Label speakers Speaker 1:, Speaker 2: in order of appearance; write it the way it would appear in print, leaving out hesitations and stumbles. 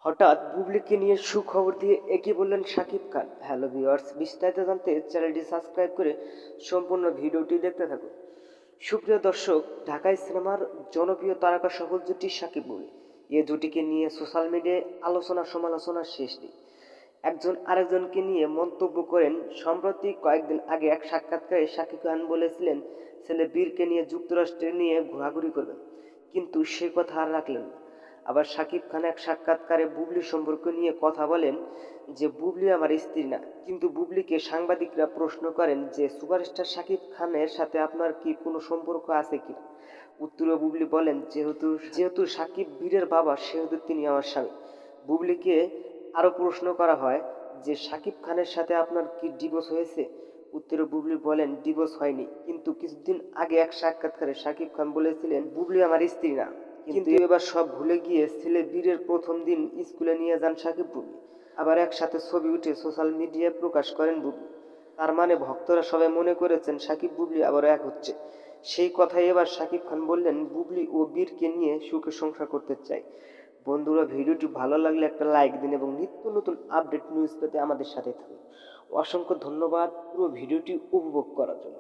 Speaker 1: হঠাৎ বুবলিকে নিয়ে সুখবর দিয়ে একে বললেন শাকিব খান। হ্যালো ভিউয়ার্স, বিস্তারিত জানতে চ্যানেলটি সাবস্ক্রাইব করে সম্পূর্ণ ভিডিওটি দেখতে থাকুন। সুপ্রিয় দর্শক, ঢাকাই সিনেমার জনপ্রিয় তারকা সফল জুটি শাকিব বুবলি। এই জুটিকে নিয়ে সোশ্যাল মিডিয়ায় আলোচনা সমালোচনার শেষ নেই। একজন আরেকজনকে নিয়ে মন্তব্য করেন। সম্প্রতি কয়েকদিন আগে এক সাক্ষাৎকারে শাকিব খান বলেছিলেন ছেলে বীরকে নিয়ে যুক্তরাষ্ট্রে নিয়ে ঘোরাঘুরি করবেন, কিন্তু সে কথা আর রাখলেন না। আবার শাকিব খান এক সাক্ষাৎকারে বুবলি সম্পর্ক নিয়ে কথা বলেন যে বুবলি আমার স্ত্রী না। কিন্তু বুবলিকে সাংবাদিকরা প্রশ্ন করেন যে সুপারস্টার শাকিব খানের সাথে আপনার কি কোনো সম্পর্ক আছে কিনা। উত্তরে বুবলি বলেন যেহেতু যেহেতু শাকিব বীরের বাবা সেহেতু তিনি আমার স্বামী। বুবলিকে আরও প্রশ্ন করা হয় যে শাকিব খানের সাথে আপনার কি ডিভোর্স হয়েছে। উত্তরে বুবলি বলেন ডিভোর্স হয়নি, কিন্তু কিছুদিন আগে এক সাক্ষাৎকারে শাকিব খান বলেছিলেন বুবলি আমার স্ত্রী না। কিন্তু এবার সব ভুলে গিয়ে ছেলে বীরের প্রথম দিন স্কুলে নিয়ে যান শাকিব বুবলি। আবার একসাথে ছবি উঠে সোশ্যাল মিডিয়ায় প্রকাশ করেন বুবলি। তার মানে ভক্তরা সবাই মনে করেছেন শাকিব বুবলি আবার এক হচ্ছে। সেই কথাই এবার শাকিব খান বললেন বুবলি ও বীরকে নিয়ে সুখে সংসার করতে চাই। বন্ধুরা, ভিডিওটি ভালো লাগলে একটা লাইক দিন এবং নিত্য নতুন আপডেট নিউজ পেতে আমাদের সাথে থাকুন। অসংখ্য ধন্যবাদ পুরো ভিডিওটি উপভোগ করার জন্য।